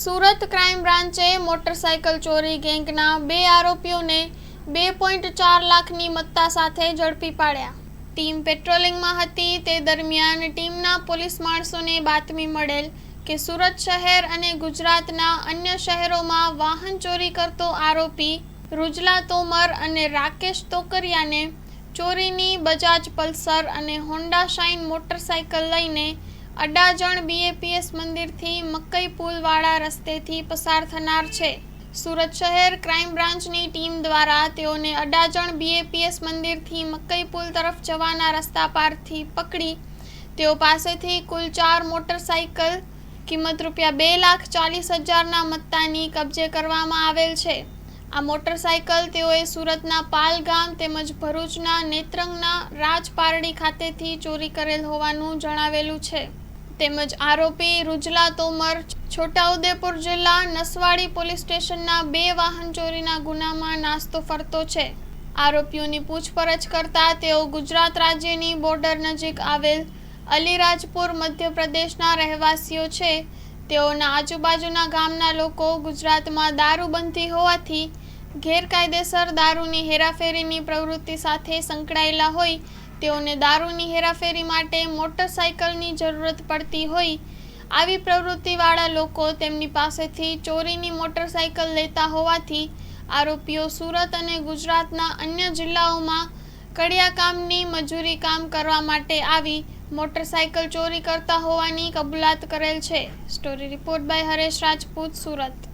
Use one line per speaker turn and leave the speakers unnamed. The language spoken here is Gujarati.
સુરત ક્રાઇમ બ્રાન્ચે મોટરસાઇકલ ચોરી ગેંગના 2 આરોપીઓને 2.4 લાખની મત્તા સાથે ઝડપી પાડ્યા। ટીમ પેટ્રોલિંગમાં હતી તે દરમિયાન ટીમના પોલીસ માણસોને બાતમી મળેલ કે સુરત શહેર અને ગુજરાતના અન્ય શહેરોમાં વાહન ચોરી કરતો આરોપી રુજલા તોમર અને રાકેશ તોકરિયાને ચોરીની બજાજ પલ્સર અને હોન્ડા શાઇન મોટરસાઇકલ લઈને અડાજણ BAPS મંદિરથી મકઈ પુલવાળા રસ્તેથી પસાર થનાર છે। સુરત શહેર ક્રાઇમ બ્રાન્ચની ટીમ દ્વારા તેઓને અડાજણ BAPS મંદિરથી મકઈ પુલ તરફ જવાના રસ્તા પરથી પકડી તેઓ પાસેથી કુલ 4 મોટરસાઇકલ કિંમત ₹2,40,000ના મત્તાની કબજે કરવામાં આવેલ છે। આ મોટરસાઇકલ તેઓએ સુરતના પાલગામ તેમજ ભરૂચના નેત્રંગના રાજપારડી ખાતેથી ચોરી કરેલ હોવાનું જણાવેલું છે। તેમજ આરોપી રુજલા તોમર છોટાઉદેપુર જિલ્લા નસવાડી પોલીસ સ્ટેશનના 2 વાહન ચોરીના ગુનામાં નાસ્તો ફરતો છે। આરોપીઓની પૂછપરછ કરતા તેઓ ગુજરાત રાજ્યની બોર્ડર નજીક આવેલ અલીરાજપુર મધ્યપ્રદેશના રહેવાસીઓ છે। તેઓના આજુબાજુના ગામના લોકો ગુજરાતમાં દારૂબંધી હોવાથી ગેરકાયદેસર દારૂની હેરાફેરીની પ્રવૃત્તિ સાથે સંકળાયેલા હોય તેઓને દારૂની હેરાફેરી માટે મોટરસાઇકલની જરૂરત પડતી હોય આવી પ્રવૃત્તિવાળા લોકો તેમની પાસેથી ચોરીની મોટરસાઇકલ લેતા હોવાથી આરોપીઓ સુરત અને ગુજરાતના અન્ય જિલ્લાઓમાં કડિયા કામની મજૂરી કામ કરવા માટે આવી મોટરસાઇકલ ચોરી કરતા હોવાની કબૂલાત કરેલ છે। Story report by Haresh Rajput, Surat.